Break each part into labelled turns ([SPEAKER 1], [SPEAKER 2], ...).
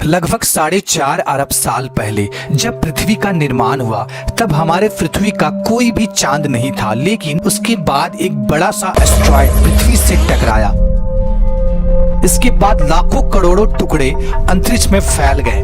[SPEAKER 1] लगभग 4.5 अरब साल पहले जब पृथ्वी का निर्माण हुआ तब हमारे पृथ्वी का कोई भी चांद नहीं था, लेकिन उसके बाद एक बड़ा सा एस्ट्रॉयड पृथ्वी से टकराया। इसके बाद लाखों करोड़ों टुकड़े अंतरिक्ष में फैल गए।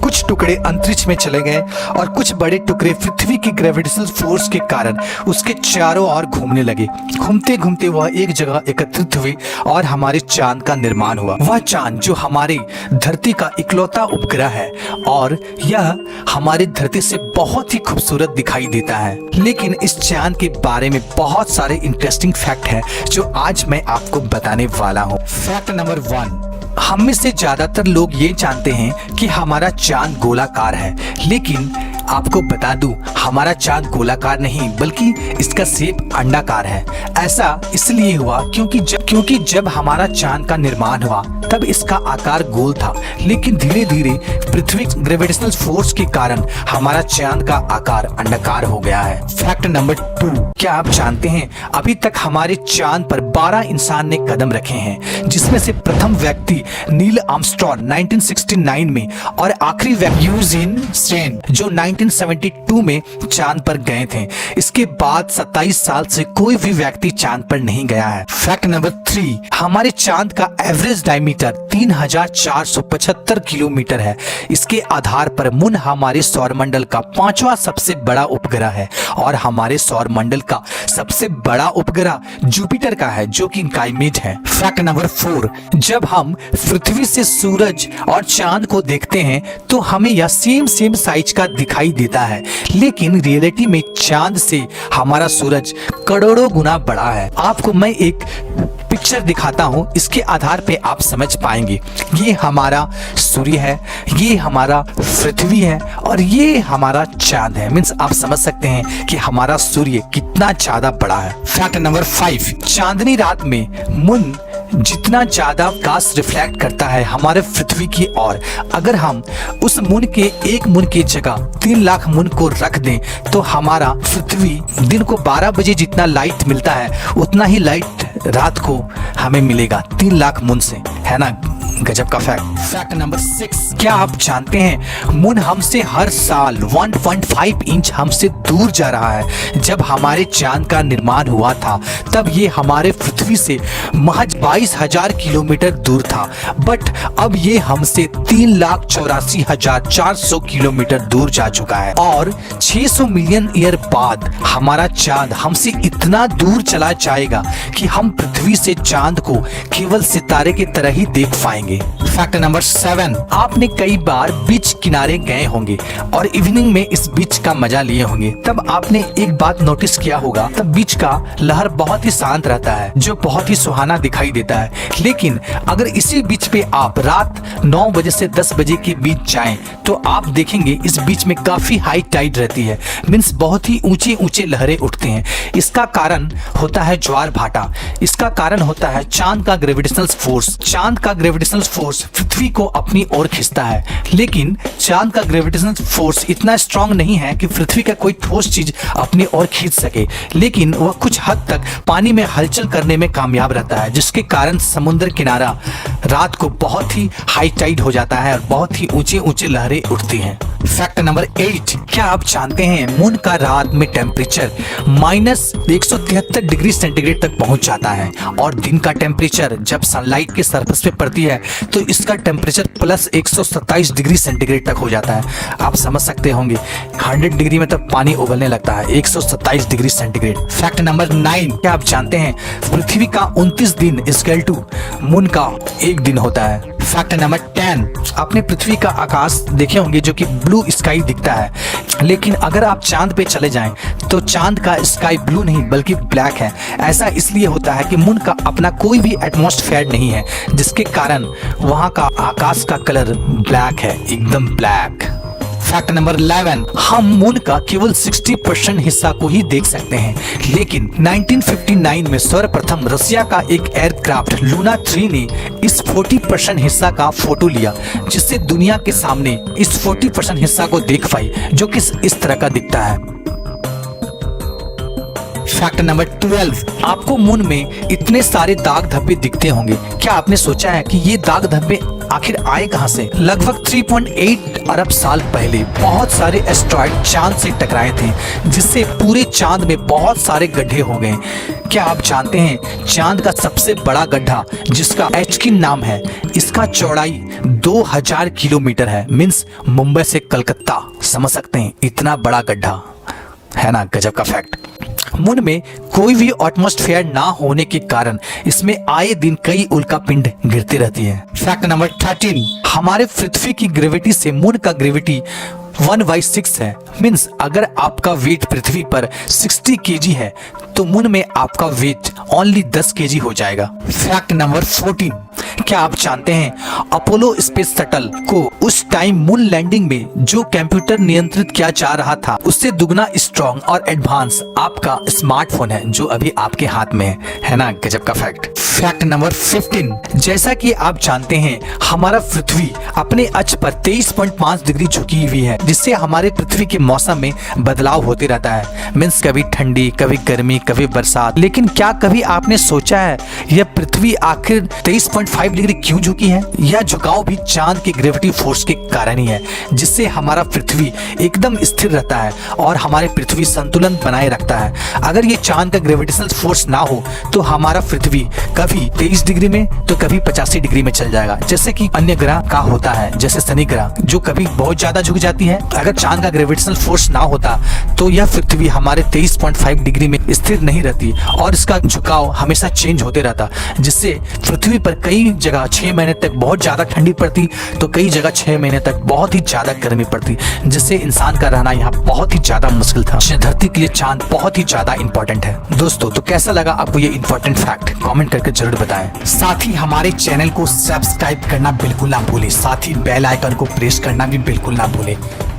[SPEAKER 1] कुछ टुकड़े अंतरिक्ष में चले गए और कुछ बड़े टुकड़े पृथ्वी की ग्रेविटेशनल फोर्स के कारण उसके चारों ओर घूमने लगे। घूमते घूमते वह एक जगह एकत्रित हुए और हमारे चांद का निर्माण हुआ। वह चांद जो हमारी धरती का इकलौता उपग्रह है और यह हमारी धरती से बहुत ही खूबसूरत दिखाई देता है। लेकिन इस चांद के बारे में बहुत सारे इंटरेस्टिंग फैक्ट हैं जो आज मैं आपको बताने वाला हूँ। फैक्ट नंबर 1, हम में से ज्यादातर लोग ये जानते हैं कि हमारा चांद गोलाकार है, लेकिन आपको बता दूं हमारा चांद गोलाकार नहीं बल्कि इसका शेप अंडाकार है। ऐसा इसलिए हुआ क्योंकि जब हमारा चांद का निर्माण हुआ तब इसका आकार गोल था, लेकिन धीरे धीरे पृथ्वी ग्रेविटेशनल फोर्स के कारण हमारा चांद का आकार अंडाकार हो गया है। फैक्ट नंबर 2, क्या आप जानते हैं अभी तक हमारे चांद पर 12 इंसान ने कदम रखे हैं, जिसमें से प्रथम व्यक्ति नील आर्मस्ट्रॉन्ग 1969 में और आखिरी व्यक्ति यूजीन स्टेन जो 1972 में चांद पर गए थे। इसके बाद 27 साल से कोई भी व्यक्ति चांद पर नहीं गया है। फैक्ट नंबर 3, हमारे चांद का एवरेज डायमीटर 3475 किलोमीटर है। इसके आधार पर मून हमारे सौरमंडल का 5वां सबसे बड़ा उपग्रह है और हमारे सौरमंडल का सबसे बड़ा उपग्रह जुपिटर का है जो कि इनका इमेज है। फैक्ट नंबर 4, जब हम पृथ्वी से सूरज और चांद को देखते हैं तो हमें यह सेम साइज का दिखाई देता है, लेकिन रियलिटी में चांद से हमारा सूरज करोड़ों गुना बड़ा है। आपको मैं एक पिक्चर दिखाता हूँ, इसके आधार पे आप समझ पाएंगे। ये हमारा सूर्य है, ये हमारा पृथ्वी है और ये हमारा चांद है। मीन्स आप समझ सकते हैं कि हमारा सूर्य कितना ज्यादा बड़ा है। फैक्ट नंबर 5, चांदनी रात में मून जितना ज्यादा प्रकाश रिफ्लेक्ट करता है हमारे पृथ्वी की ओर, अगर हम उस मून के एक मून की जगह 3 लाख मून को रख दें तो हमारा पृथ्वी दिन को 12 बजे जितना लाइट मिलता है उतना ही लाइट रात को हमें मिलेगा 3 लाख मून से, है ना? गजब का फैक्ट। फैक्ट नंबर 6, क्या आप जानते हैं मून हमसे हर साल 1.5 इंच हमसे दूर जा रहा है। जब हमारे चांद का निर्माण हुआ था तब ये हमारे पृथ्वी से महज 22,000 किलोमीटर दूर था, बट अब ये हमसे 3,84,400 किलोमीटर दूर जा चुका है और 600 मिलियन ईयर बाद हमारा चांद हमसे इतना दूर चला जाएगा कि हम पृथ्वी से चांद को केवल सितारे की तरह ही देख पाएंगे। फैक्ट नंबर 7, आपने कई बार बीच किनारे गए होंगे और इवनिंग में इस बीच का मजा लिए होंगे। तब आपने एक बात नोटिस किया होगा, तब बीच का लहर बहुत ही शांत रहता है जो बहुत ही सुहाना दिखाई देता है। लेकिन अगर इसी बीच पे आप रात 9 बजे से 10 बजे के बीच जाएं तो आप देखेंगे इस बीच में काफी हाई टाइड रहती है। मीन्स बहुत ही ऊंचे ऊंचे लहरें उठते हैं। इसका कारण होता है ज्वार भाटा। इसका कारण होता है चांद का ग्रेविटेशनल फोर्स। चांद का ग्रेविटेशनल फोर्स पृथ्वी को अपनी ओर खींचता है, लेकिन चांद का ग्रेविटेशनल फोर्स इतना स्ट्रांग नहीं है कि पृथ्वी का कोई ठोस चीज अपनी ओर खींच सके, लेकिन वह कुछ हद तक पानी में हलचल करने में कामयाब रहता है, जिसके कारण समुद्र किनारा रात को बहुत ही हाई टाइड हो जाता है और बहुत ही ऊंचे ऊंचे लहरें उठती हैं। फैक्ट नंबर 8, क्या आप जानते हैं मून का रात में टेम्परेचर -173 डिग्री सेंटीग्रेड तक पहुंच जाता है और दिन का टेम्परेचर जब सनलाइट के सरफेस पे पड़ती है तो इसका टेम्परेचर +127 डिग्री सेंटीग्रेड तक हो जाता है। आप समझ सकते होंगे 100 डिग्री में तब पानी उबलने लगता है, 127 डिग्री सेंटीग्रेड। फैक्ट नंबर 9, क्या आप जानते हैं पृथ्वी का 29 दिन इक्वल टू मून का 1 दिन होता है। फैक्ट नंबर 10, आपने पृथ्वी का आकाश देखे होंगे जो कि ब्लू स्काई दिखता है, लेकिन अगर आप चांद पे चले जाएं तो चांद का स्काई ब्लू नहीं बल्कि ब्लैक है। ऐसा इसलिए होता है कि मून का अपना कोई भी एटमॉस्फेयर नहीं है, जिसके कारण वहां का आकाश का कलर ब्लैक है, एकदम ब्लैक। फैक्ट नंबर 11, हम मून का केवल 60% हिस्सा को ही देख सकते हैं, लेकिन 1959 में सर्वप्रथम रसिया का एक एयरक्राफ्ट लूना 3 ने इस 40% हिस्सा का फोटो लिया, जिससे दुनिया के सामने इस 40% हिस्सा को देख पाई जो कि इस तरह का दिखता है। फैक्ट नंबर 12, आपको मून में इतने सारे दाग धब्बे दिखते होंगे। क्या आपने सोचा है कि ये दाग धब्बे आखिर आए कहां से? लगभग 3.8 अरब साल पहले बहुत सारे एस्ट्रॉइड चांद से टकराए थे, जिससे पूरे चांद में बहुत सारे गड्ढे हो गए। क्या आप जानते हैं चांद का सबसे बड़ा गड्ढा, जिसका एचकिन नाम है, इसका चौड़ाई 2000 किलोमीटर है। मीन्स मुंबई से कलकत्ता, समझ सकते हैं इतना बड़ा गड्ढा है ना। गजब का फैक्ट। मून में कोई भी एटमॉस्फेयर ना होने के कारण इसमें आए दिन कई उल्कापिंड गिरती रहती है। फैक्ट नंबर 13, हमारे पृथ्वी की ग्रेविटी से मून का ग्रेविटी 1/6 है। मीन्स अगर आपका वेट पृथ्वी पर 60 kg है तो मून में आपका वेट ओनली 10 kg हो जाएगा। फैक्ट नंबर 14, क्या आप जानते हैं अपोलो स्पेस शटल को उस टाइम मून लैंडिंग में जो कंप्यूटर नियंत्रित किया जा रहा था, उससे दुगना स्ट्रॉन्ग और एडवांस आपका स्मार्टफोन है जो अभी आपके हाथ में है ना। गजब का फैक्ट। फैक्ट नंबर 15, जैसा कि आप जानते हैं हमारा पृथ्वी अपने अक्ष पर 23.5 डिग्री झुकी हुई है, जिससे हमारे पृथ्वी के मौसम में बदलाव होते रहता है। मीन्स कभी ठंडी, कभी गर्मी, कभी बरसात। लेकिन क्या कभी आपने सोचा है यह पृथ्वी आखिर 23.5 डिग्री क्यों झुकी है? यह झुकाव भी चांद के ग्रेविटी फोर्स के कारण ही है, जिससे हमारा पृथ्वी एकदम स्थिर रहता है और हमारे पृथ्वी संतुलन बनाए रखता है। अगर ये चांद का ग्रेविटेशनल फोर्स ना हो तो हमारा पृथ्वी कभी 23 डिग्री में तो कभी 85 डिग्री में चल जाएगा, जैसे कि अन्य ग्रह का होता है, जैसे शनि ग्रह जो कभी बहुत ज्यादा झुक जाती है। अगर चांद का ग्रेविटेशनल फोर्स ना होता तो यह पृथ्वी हमारे 23.5 डिग्री में स्थिर नहीं रहती और इसका झुकाव हमेशा चेंज होते रहता, जिससे पृथ्वी पर कई जगह 6 महीने तक बहुत ज्यादा ठंडी पड़ती तो कई जगह 6 महीने तक बहुत ही ज्यादा गर्मी पड़ती, जिससे इंसान का रहना यहाँ बहुत ही ज्यादा मुश्किल था। धरती के लिए चांद बहुत ही ज्यादा इंपॉर्टेंट है। दोस्तों तो कैसा लगा आपको ये इंपॉर्टेंट फैक्ट? कमेंट करके जरूर बताएं। साथ ही हमारे चैनल को सब्सक्राइब करना बिल्कुल ना भूलें, साथ ही बेल आइकन को प्रेस करना भी बिल्कुल ना भूलें,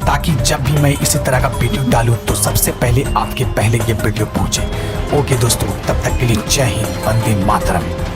[SPEAKER 1] ताकि जब भी मैं इसी तरह का वीडियो डालूं तो सबसे पहले आपके पहले ये वीडियो पहुंचे। ओके दोस्तों, तब तक के लिए जय हिंद, वंदे मातरम।